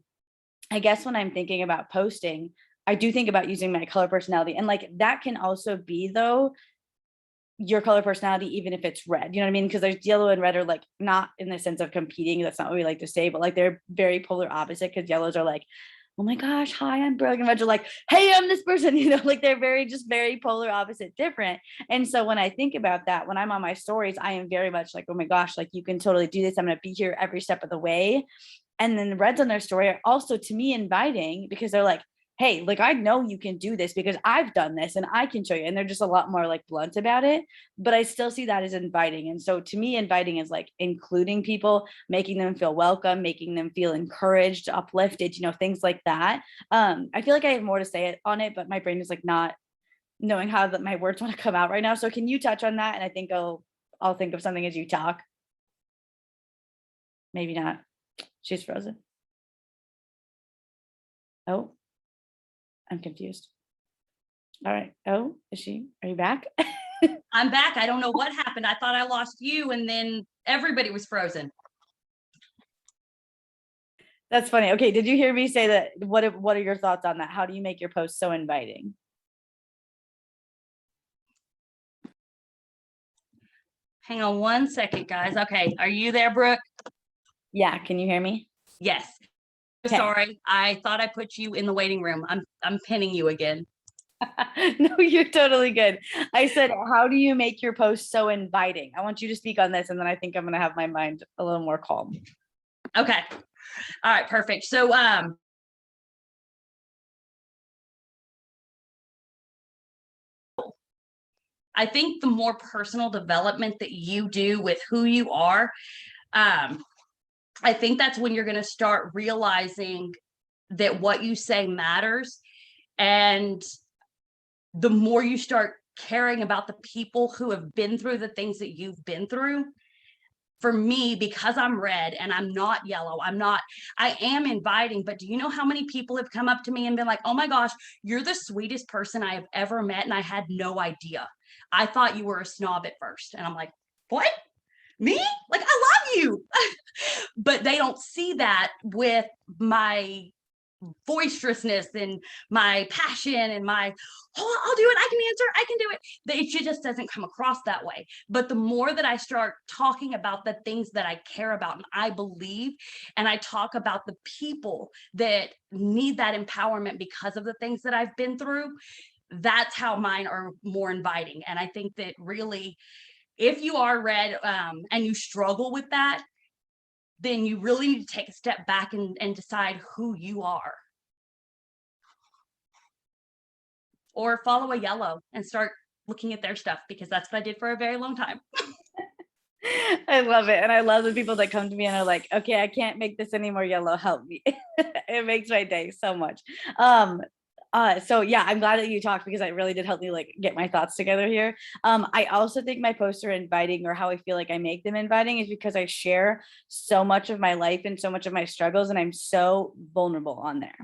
I guess when I'm thinking about posting, I do think about using my color personality. And like that can also be though your color personality, even if it's red, you know what I mean? Because there's yellow and red are like not in the sense of competing. That's not what we like to say, but like they're very polar opposite, because yellows are like, oh my gosh, hi, I'm Brooke. And reds are like, hey, I'm this person, you know, like they're very polar opposite different. And so when I think about that, when I'm on my stories, I am very much like, oh my gosh, like you can totally do this. I'm going to be here every step of the way. And then the reds on their story are also to me inviting, because they're like, hey, like I know you can do this because I've done this and I can show you. And they're just a lot more like blunt about it, but I still see that as inviting. And so to me, inviting is like including people, making them feel welcome, making them feel encouraged, uplifted, you know, things like that. I feel like I have more to say on it, but my brain is like not knowing how that my words want to come out right now. So can you touch on that? And I think I'll think of something as you talk. Maybe not. She's frozen. Oh, I'm confused. All right. Oh, are you back? I'm back. I don't know what happened. I thought I lost you and then everybody was frozen. That's funny. Okay. Did you hear me say that? What are your thoughts on that? How do you make your post so inviting? Hang on one second, guys. Okay. Are you there, Brooke? Yeah. Can you hear me? Yes. Okay. Sorry. I thought I put you in the waiting room. I'm pinning you again. No, you're totally good. I said, how do you make your post so inviting? I want you to speak on this, and then I think I'm going to have my mind a little more calm. Okay. All right, perfect. So, I think the more personal development that you do with who you are, I think that's when you're going to start realizing that what you say matters. And the more you start caring about the people who have been through the things that you've been through, for me, because I'm red and I'm not yellow, I am inviting, but do you know how many people have come up to me and been like, oh my gosh, you're the sweetest person I have ever met. And I had no idea. I thought you were a snob at first. And I'm like, what? Me? Like, I love you. But they don't see that with my boisterousness and my passion and my, oh, I'll do it, I can answer, I can do it. It just doesn't come across that way. But the more that I start talking about the things that I care about and I believe, and I talk about the people that need that empowerment because of the things that I've been through, that's how mine are more inviting. And I think that really, if you are red and you struggle with that, then you really need to take a step back and decide who you are. Or follow a yellow and start looking at their stuff, because that's what I did for a very long time. I love it. And I love the people that come to me and are like, okay, I can't make this anymore, yellow, help me. It makes my day so much. So yeah, I'm glad that you talked, because it really did help me like get my thoughts together here. I also think my posts are inviting, or how I feel like I make them inviting, is because I share so much of my life and so much of my struggles, and I'm so vulnerable on there.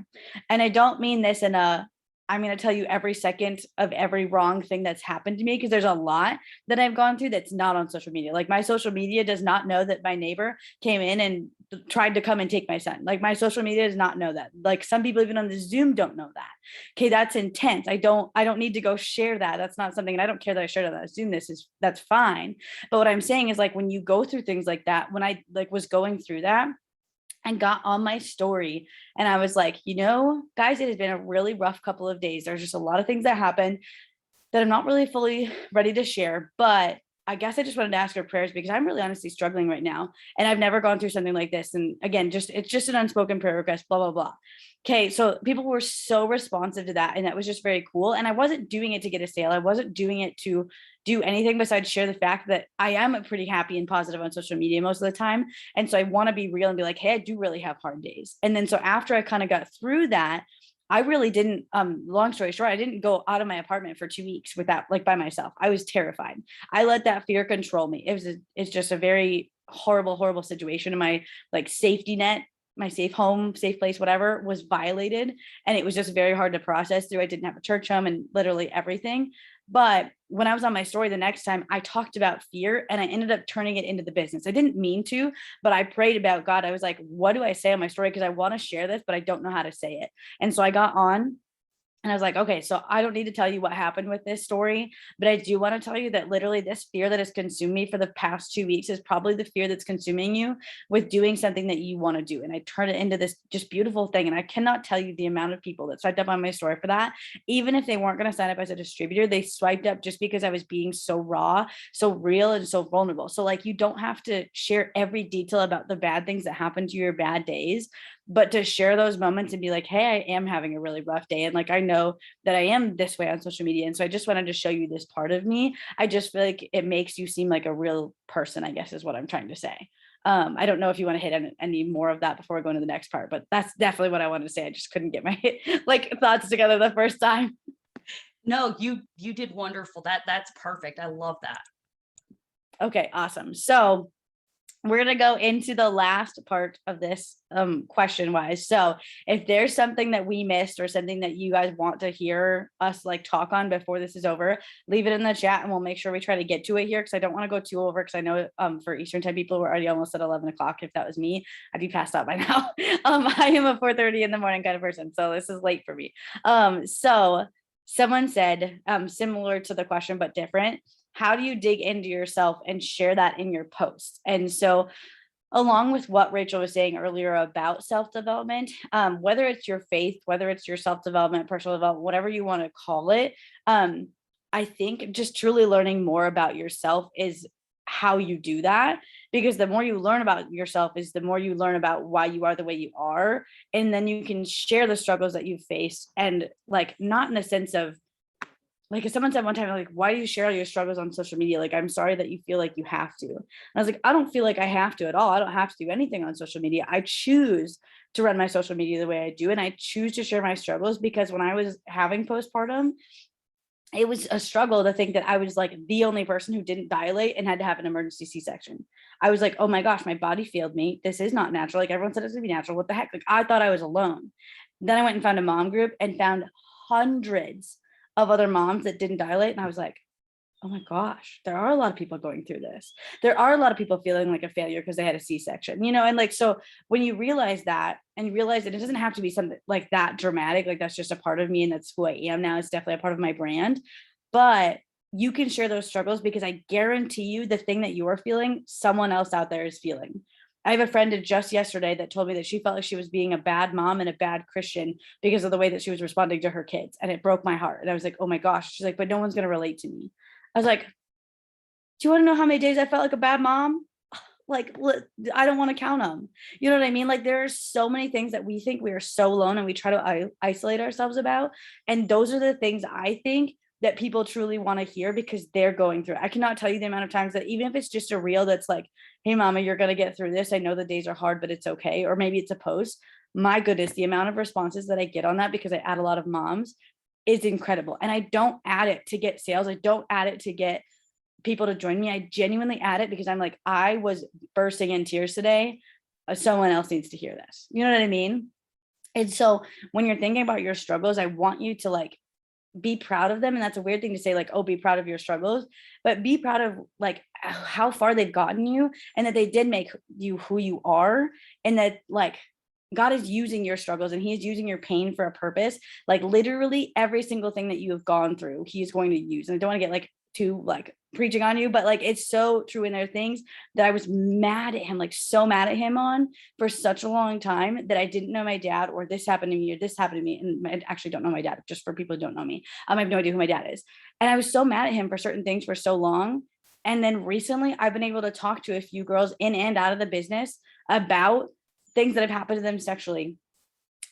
And I don't mean this in a, I'm going to tell you every second of every wrong thing that's happened to me, because there's a lot that I've gone through that's not on social media. Like my social media does not know that my neighbor came in and tried to come and take my son. Like my social media does not know that. Like some people even on the Zoom don't know that. Okay, that's intense. I don't need to go share that. That's not something, and I don't care that I shared on that Zoom. That's fine. But what I'm saying is, like, when you go through things like that, when I like was going through that, and got on my story and I was like, guys, it has been a really rough couple of days. There's just a lot of things that happened that I'm not really fully ready to share, but I guess I just wanted to ask your prayers because I'm really honestly struggling right now. And I've never gone through something like this. And again, it's just an unspoken prayer request, blah, blah, blah. Okay. So people were so responsive to that. And that was just very cool. And I wasn't doing it to get a sale. I wasn't doing it to do anything besides share the fact that I am pretty happy and positive on social media most of the time. And so I want to be real and be like, hey, I do really have hard days. And then so after I kind of got through that, I really didn't, long story short, I didn't go out of my apartment for 2 weeks without, like, by myself. I was terrified. I let that fear control me. It's just a very horrible, horrible situation. And my like safety net, my safe home, safe place, whatever, was violated. And it was just very hard to process through. I didn't have a church home and literally everything. But when I was on my story the next time, I talked about fear and I ended up turning it into the business. I didn't mean to, but I prayed about God. I was like, what do I say on my story? Because I want to share this, but I don't know how to say it. And so I got on and I was like, okay, so I don't need to tell you what happened with this story, but I do want to tell you that literally this fear that has consumed me for the past 2 weeks is probably the fear that's consuming you with doing something that you want to do. And I turn it into this just beautiful thing. And I cannot tell you the amount of people that swiped up on my story for that. Even if they weren't going to sign up as a distributor, they swiped up just because I was being so raw, so real, and so vulnerable. So like, you don't have to share every detail about the bad things that happen to your bad days, but to share those moments and be like, hey, I am having a really rough day. And like, I know that I am this way on social media. And so I just wanted to show you this part of me. I just feel like it makes you seem like a real person, I guess is what I'm trying to say. I don't know if you want to hit any more of that before we go into the next part, but that's definitely what I wanted to say. I just couldn't get my like thoughts together the first time. No, you did wonderful. That's perfect. I love that. Okay, awesome. So we're going to go into the last part of this question wise. So if there's something that we missed or something that you guys want to hear us like talk on before this is over, leave it in the chat and we'll make sure we try to get to it here. Cause I don't want to go too over, cause I know for Eastern time, people were already almost at 11 o'clock. If that was me, I'd be passed out by now. I am a 4:30 in the morning kind of person. So this is late for me. So someone said, similar to the question, but different. How do you dig into yourself and share that in your posts? And so along with what Rachel was saying earlier about self-development, whether it's your faith, whether it's your self-development, personal development, whatever you want to call it, I think just truly learning more about yourself is how you do that, because the more you learn about yourself is the more you learn about why you are the way you are. And then you can share the struggles that you face, and like, not in a sense of, like, if someone said one time, like, why do you share all your struggles on social media? Like, I'm sorry that you feel like you have to. And I was like, I don't feel like I have to at all. I don't have to do anything on social media. I choose to run my social media the way I do. And I choose to share my struggles because when I was having postpartum, it was a struggle to think that I was like the only person who didn't dilate and had to have an emergency C-section. I was like, oh my gosh, my body failed me. This is not natural. Like, everyone said it's gonna be natural. What the heck? Like, I thought I was alone. Then I went and found a mom group and found hundreds of other moms that didn't dilate. And I was like, oh my gosh, there are a lot of people going through this. There are a lot of people feeling like a failure because they had a C-section, and like, so when you realize that and you realize that it doesn't have to be something like that dramatic, like that's just a part of me and that's who I am now. It's definitely a part of my brand, but you can share those struggles because I guarantee you the thing that you're feeling, someone else out there is feeling. I have a friend just yesterday that told me that she felt like she was being a bad mom and a bad Christian because of the way that she was responding to her kids. And it broke my heart. And I was like, oh my gosh. She's like, but no one's going to relate to me. I was like, do you want to know how many days I felt like a bad mom? Like, I don't want to count them. You know what I mean? Like, there are so many things that we think we are so alone and we try to isolate ourselves about. And those are the things I think that people truly want to hear because they're going through it. I cannot tell you the amount of times that even if it's just a reel that's like, hey mama, you're going to get through this. I know the days are hard, but it's okay. Or maybe it's a post. My goodness, the amount of responses that I get on that, because I add a lot of moms, is incredible. And I don't add it to get sales. I don't add it to get people to join me. I genuinely add it because I'm like, I was bursting in tears today. Someone else needs to hear this. You know what I mean? And so when you're thinking about your struggles, I want you to like be proud of them. And that's a weird thing to say, like, oh, be proud of your struggles, but be proud of like how far they've gotten you, and that they did make you who you are. And that like God is using your struggles and he's using your pain for a purpose. Like literally every single thing that you have gone through, he's going to use. And I don't want to get like too like preaching on you, but like it's so true. And there are things that I was mad at him, like so mad at him on for such a long time, that I didn't know my dad, or this happened to me, or this happened to me. And I actually don't know my dad, just for people who don't know me. I have no idea who my dad is. And I was so mad at him for certain things for so long. And then recently I've been able to talk to a few girls in and out of the business about things that have happened to them sexually,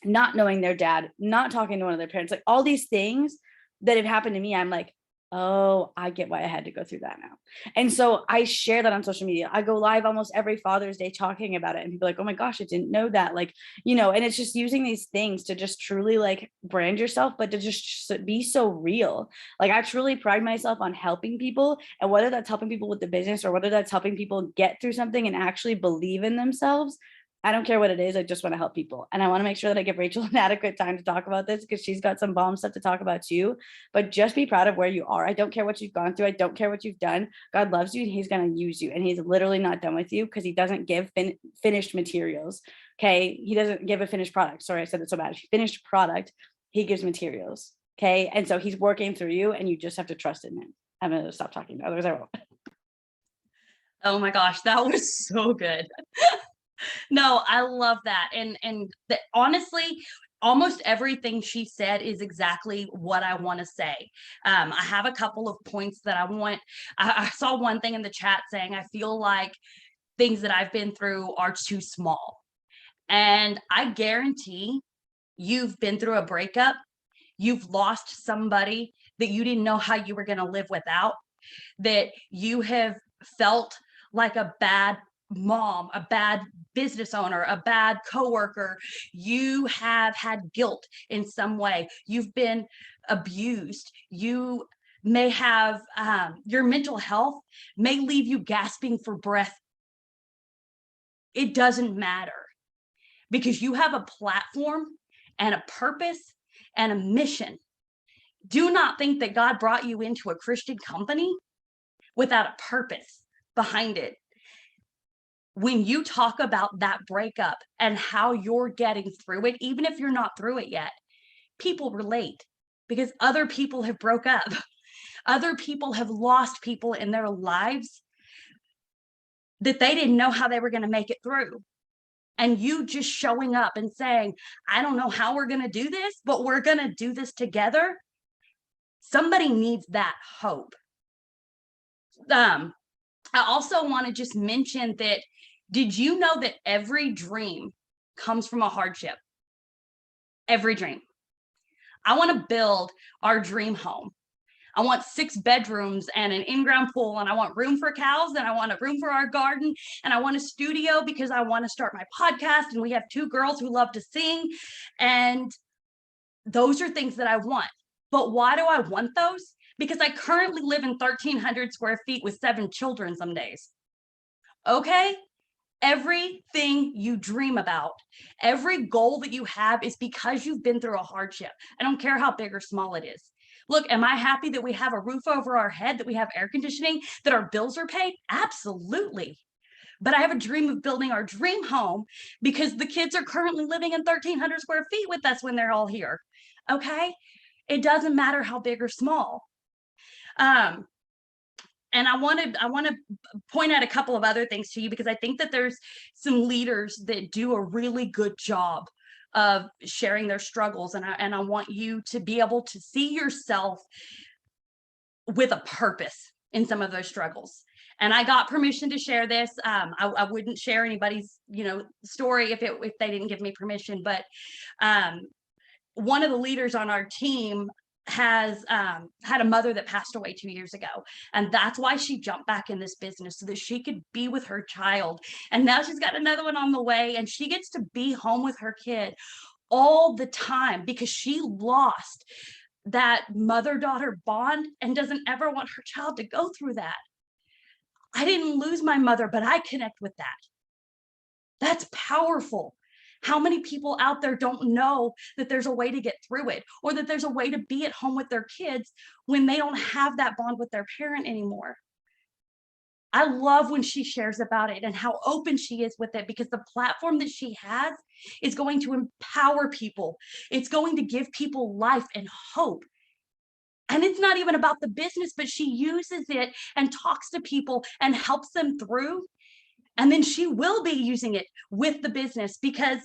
not knowing their dad, not talking to one of their parents, like all these things that have happened to me. I'm like, oh, I get why I had to go through that now. And so I share that on social media. I go live almost every Father's Day talking about it. And people are like, oh my gosh, I didn't know that. Like, you know, and it's just using these things to just truly like brand yourself, but to just be so real. Like I truly pride myself on helping people. And whether that's helping people with the business or whether that's helping people get through something and actually believe in themselves, I don't care what it is. I just want to help people. And I want to make sure that I give Rachel an adequate time to talk about this, because she's got some bomb stuff to talk about too. But just be proud of where you are. I don't care what you've gone through. I don't care what you've done. God loves you and he's going to use you. And he's literally not done with you, because he doesn't give finished materials. Okay. He doesn't give a finished product. Sorry, I said it so bad. Finished product. He gives materials. Okay. And so he's working through you and you just have to trust in him. I'm going to stop talking. Otherwise I won't. Oh my gosh, that was so good. No, I love that. And that honestly, almost everything she said is exactly what I want to say. I have a couple of points that I want. I saw one thing in the chat saying, I feel like things that I've been through are too small. And I guarantee you've been through a breakup. You've lost somebody that you didn't know how you were going to live without, that you have felt like a bad mom, a bad business owner, a bad coworker. You have had guilt in some way. You've been abused. You may have your mental health may leave you gasping for breath. It doesn't matter, because you have a platform and a purpose and a mission. Do not think that God brought you into a Christian company without a purpose behind it. When you talk about that breakup and how you're getting through it, even if you're not through it yet, people relate, because other people have broke up. Other people have lost people in their lives that they didn't know how they were going to make it through. And you just showing up and saying, I don't know how we're going to do this, but we're going to do this together. Somebody needs that hope. I also want to just mention that, did you know that every dream comes from a hardship? Every dream. I want to build our dream home. I want 6 bedrooms and an in-ground pool, and I want room for cows, and I want a room for our garden, and I want a studio because I want to start my podcast, and we have 2 girls who love to sing. And those are things that I want. But why do I want those? Because I currently live in 1,300 square feet with 7 children some days. Okay? Everything you dream about, every goal that you have is because you've been through a hardship. I don't care how big or small it is. Look, am I happy that we have a roof over our head, that we have air conditioning, that our bills are paid? Absolutely. But I have a dream of building our dream home because the kids are currently living in 1,300 square feet with us when they're all here. Okay? It doesn't matter how big or small. And I want to point out a couple of other things to you, because I think that there's some leaders that do a really good job of sharing their struggles, and I want you to be able to see yourself with a purpose in some of those struggles. And I got permission to share this. I wouldn't share anybody's story if they didn't give me permission, but one of the leaders on our team has had a mother that passed away 2 years ago, and that's why she jumped back in this business, so that she could be with her child. And now she's got another one on the way, and she gets to be home with her kid all the time because she lost that mother-daughter bond and doesn't ever want her child to go through that. I didn't lose my mother, but I connect with that. That's powerful. How many people out there don't know that there's a way to get through it, or that there's a way to be at home with their kids when they don't have that bond with their parent anymore? I love when she shares about it and how open she is with it, because the platform that she has is going to empower people. It's going to give people life and hope. And it's not even about the business, but she uses it and talks to people and helps them through. And then she will be using it with the business, because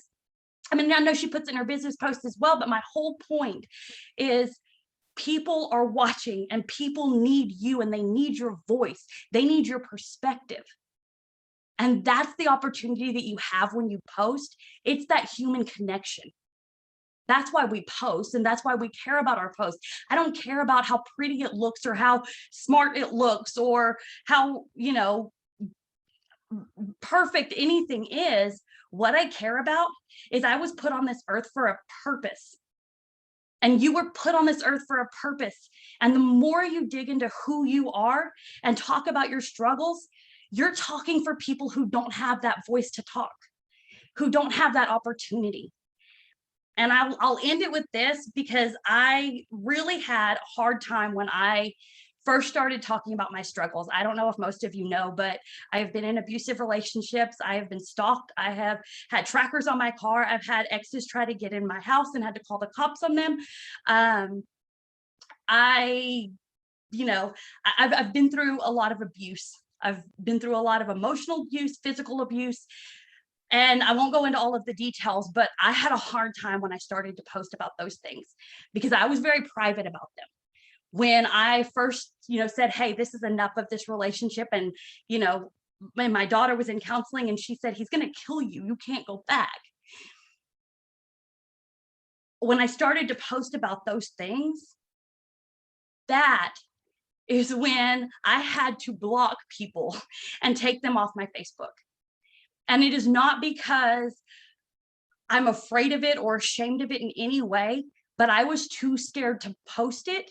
I mean, I know she puts in her business post as well, but my whole point is people are watching and people need you, and they need your voice. They need your perspective. And that's the opportunity that you have when you post. It's that human connection. That's why we post, and that's why we care about our posts. I don't care about how pretty it looks or how smart it looks or how, perfect anything is. What I care about is I was put on this earth for a purpose. And you were put on this earth for a purpose. And the more you dig into who you are and talk about your struggles, you're talking for people who don't have that voice to talk, who don't have that opportunity. And I'll end it with this, because I really had a hard time when I first started talking about my struggles. I don't know if most of you know, but I've been in abusive relationships. I have been stalked. I have had trackers on my car. I've had exes try to get in my house and had to call the cops on them. I've been through a lot of abuse. I've been through a lot of emotional abuse, physical abuse. And I won't go into all of the details, but I had a hard time when I started to post about those things, because I was very private about them. When I first, said, hey, this is enough of this relationship. And, when my daughter was in counseling and she said, he's going to kill you. You can't go back. When I started to post about those things, that is when I had to block people and take them off my Facebook. And it is not because I'm afraid of it or ashamed of it in any way, but I was too scared to post it.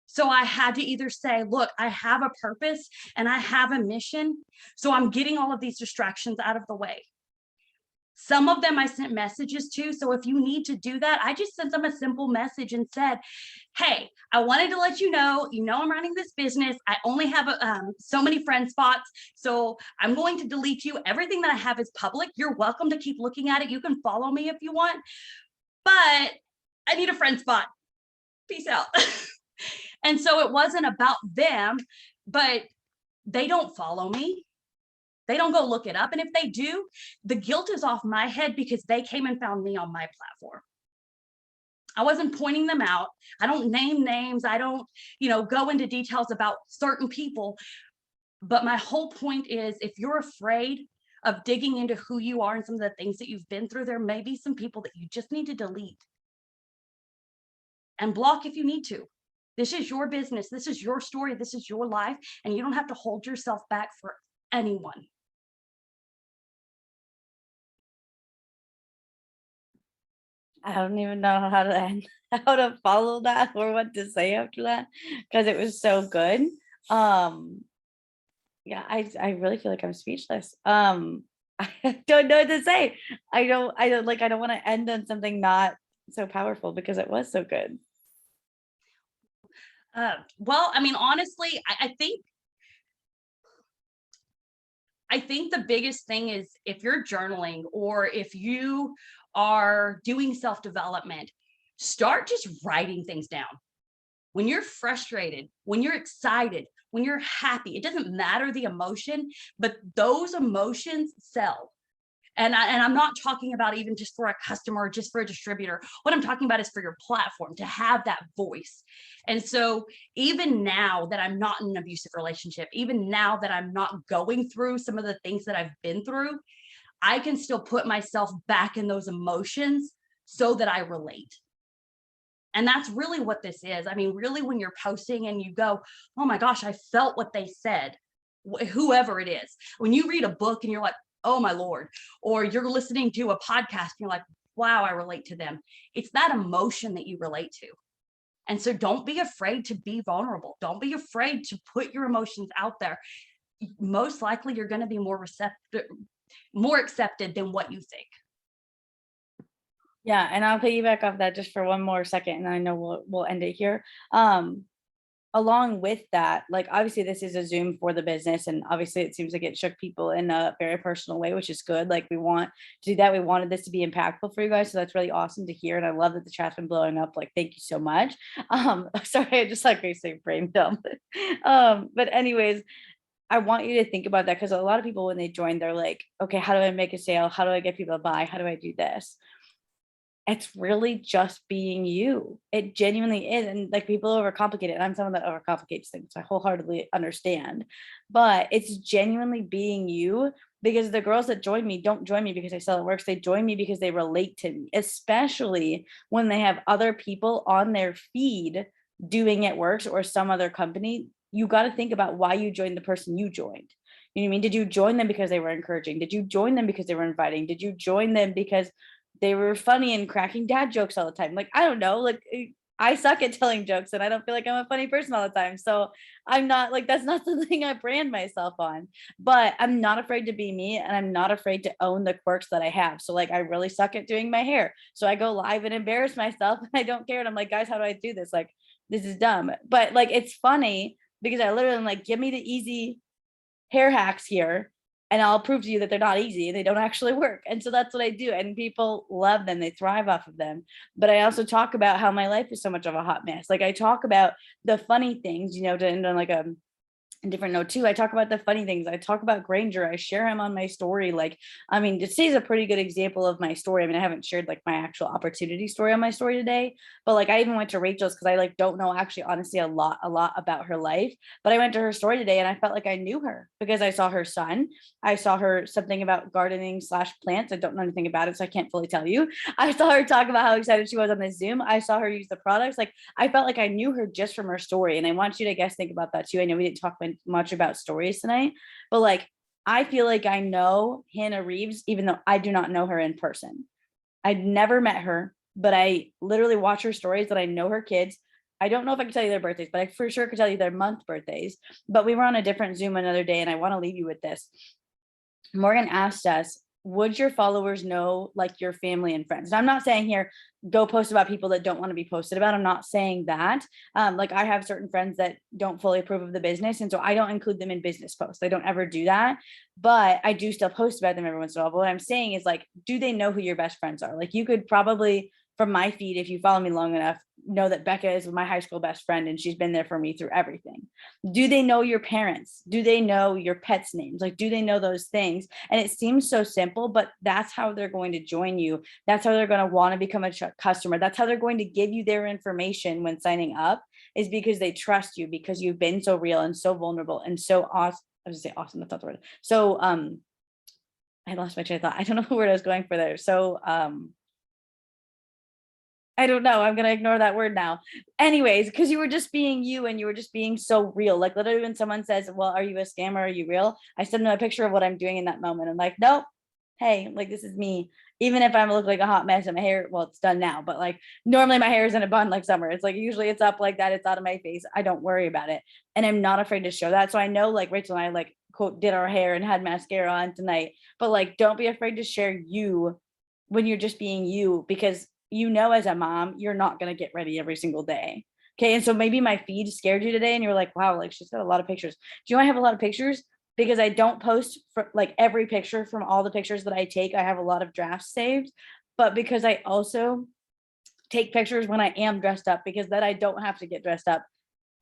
So I had to either say, look, I have a purpose and I have a mission. So I'm getting all of these distractions out of the way. Some of them I sent messages to. So if you need to do that, I just sent them a simple message and said, hey, I wanted to let you know, I'm running this business. I only have so many friend spots. So I'm going to delete you. Everything that I have is public. You're welcome to keep looking at it. You can follow me if you want, but I need a friend spot. Peace out. And so it wasn't about them, but they don't follow me. They don't go look it up. And if they do, the guilt is off my head because they came and found me on my platform. I wasn't pointing them out. I don't name names. I don't, go into details about certain people. But my whole point is, if you're afraid of digging into who you are and some of the things that you've been through, there may be some people that you just need to delete and block if you need to. This is your business. This is your story. This is your life. And you don't have to hold yourself back for anyone. I don't even know how to end, how to follow that or what to say after that, because it was so good. Yeah, I really feel like I'm speechless. I don't know what to say. I don't want to end on something not so powerful because it was so good. Well, I mean, honestly, I think the biggest thing is, if you're journaling or if you are doing self-development, start just writing things down. When you're frustrated, when you're excited, when you're happy, it doesn't matter the emotion, but those emotions sell. And I'm not talking about even just for a customer or just for a distributor. What I'm talking about is for your platform to have that voice. And so even now that I'm not in an abusive relationship, even now that I'm not going through some of the things that I've been through, I can still put myself back in those emotions so that I relate. And that's really what this is. I mean, really, when you're posting and you go, oh my gosh, I felt what they said, whoever it is. When you read a book and you're like, oh my Lord, or you're listening to a podcast and you're like, wow, I relate to them. It's that emotion that you relate to. And so don't be afraid to be vulnerable. Don't be afraid to put your emotions out there. Most likely you're going to be more accepted than what you think. Yeah, and I'll piggyback off that just for one more second, and I know we'll end it here. Along with that, like obviously this is a Zoom for the business, and obviously it seems like it shook people in a very personal way, which is good. Like we want to do that. We wanted this to be impactful for you guys, so that's really awesome to hear. And I love that the chat's been blowing up. Like, thank you so much. Sorry, I just like I say brain dump. But anyways, I want you to think about that because a lot of people when they join, they're like, okay, how do I make a sale? How do I get people to buy? How do I do this? It's really just being you. It genuinely is. And like people overcomplicate it. And I'm someone that overcomplicates things. I wholeheartedly understand. But it's genuinely being you because the girls that join me don't join me because I sell it works. They join me because they relate to me, especially when they have other people on their feed doing it works or some other company. You got to think about why you joined the person you joined. You know what I mean? Did you join them because they were encouraging? Did you join them because they were inviting? Did you join them because they were funny and cracking dad jokes all the time? Like, I don't know, like I suck at telling jokes and I don't feel like I'm a funny person all the time. So I'm not like, that's not the thing I brand myself on, but I'm not afraid to be me and I'm not afraid to own the quirks that I have. So like, I really suck at doing my hair. So I go live and embarrass myself and I don't care. And I'm like, guys, how do I do this? Like, this is dumb. But like, it's funny because I literally am like, give me the easy hair hacks here and I'll prove to you that they're not easy and they don't actually work. And so that's what I do. And people love them. They thrive off of them. But I also talk about how my life is so much of a hot mess. Like I talk about the funny things, you know, to end on like a different note too. I talk about the funny things. I talk about Granger. I share him on my story. Like, I mean, today's a pretty good example of my story. I mean, I haven't shared like my actual opportunity story on my story today, but like I even went to Rachel's because I like don't know actually honestly a lot about her life. But I went to her story today and I felt like I knew her because I saw her son. I saw her something about gardening / plants. I don't know anything about it, so I can't fully tell you. I saw her talk about how excited she was on the Zoom. I saw her use the products. Like I felt like I knew her just from her story. And I want you to guys think about that too. I know we didn't talk much about stories tonight, but like I feel like I know Hannah Reeves, even though I do not know her in person. I'd never met her, but I literally watch her stories that I know her kids. I don't know if I can tell you their birthdays, but I for sure could tell you their month birthdays. But we were on a different Zoom another day, and I want to leave you with this. Morgan asked us, would your followers know like your family and friends? And I'm not saying here, go post about people that don't want to be posted about. I'm not saying that. Like I have certain friends that don't fully approve of the business. And so I don't include them in business posts. I don't ever do that, but I do still post about them every once in a while. But what I'm saying is like, do they know who your best friends are? Like you could probably from my feed, if you follow me long enough, know that Becca is my high school best friend and she's been there for me through everything. Do they know your parents? Do they know your pets' names? Like, do they know those things? And it seems so simple, but that's how they're going to join you. That's how they're going to want to become a customer. That's how they're going to give you their information when signing up, is because they trust you, because you've been so real and so vulnerable and so awesome. I was gonna say awesome, that's not the word. So I lost my train of thought. I don't know the word I was going for there. So I don't know. I'm going to ignore that word now. Anyways, because you were just being you and you were just being so real. Like literally when someone says, well, are you a scammer? Are you real? I send them a picture of what I'm doing in that moment. I'm like, nope. Hey, like this is me. Even if I look like a hot mess and my hair, well, it's done now, but like normally my hair is in a bun like summer. It's like usually it's up like that. It's out of my face. I don't worry about it. And I'm not afraid to show that. So I know like Rachel and I like quote did our hair and had mascara on tonight, but like don't be afraid to share you when you're just being you, because you know, as a mom, you're not going to get ready every single day. Okay. And so maybe my feed scared you today and you're like, wow, like she's got a lot of pictures. Do you know I have a lot of pictures? Because I don't post for like every picture from all the pictures that I take. I have a lot of drafts saved, but because I also take pictures when I am dressed up, because then I don't have to get dressed up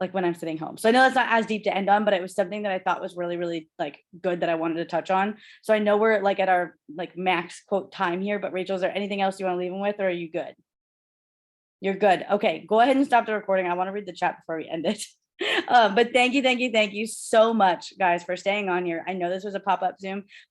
like when I'm sitting home. So I know that's not as deep to end on, but it was something that I thought was really, really like good that I wanted to touch on. So I know we're like at our like max quote time here, but Rachel, is there anything else you want to leave them with, or are you good? You're good. Okay, go ahead and stop the recording. I want to read the chat before we end it. But thank you so much, guys, for staying on here. I know this was a pop-up Zoom, but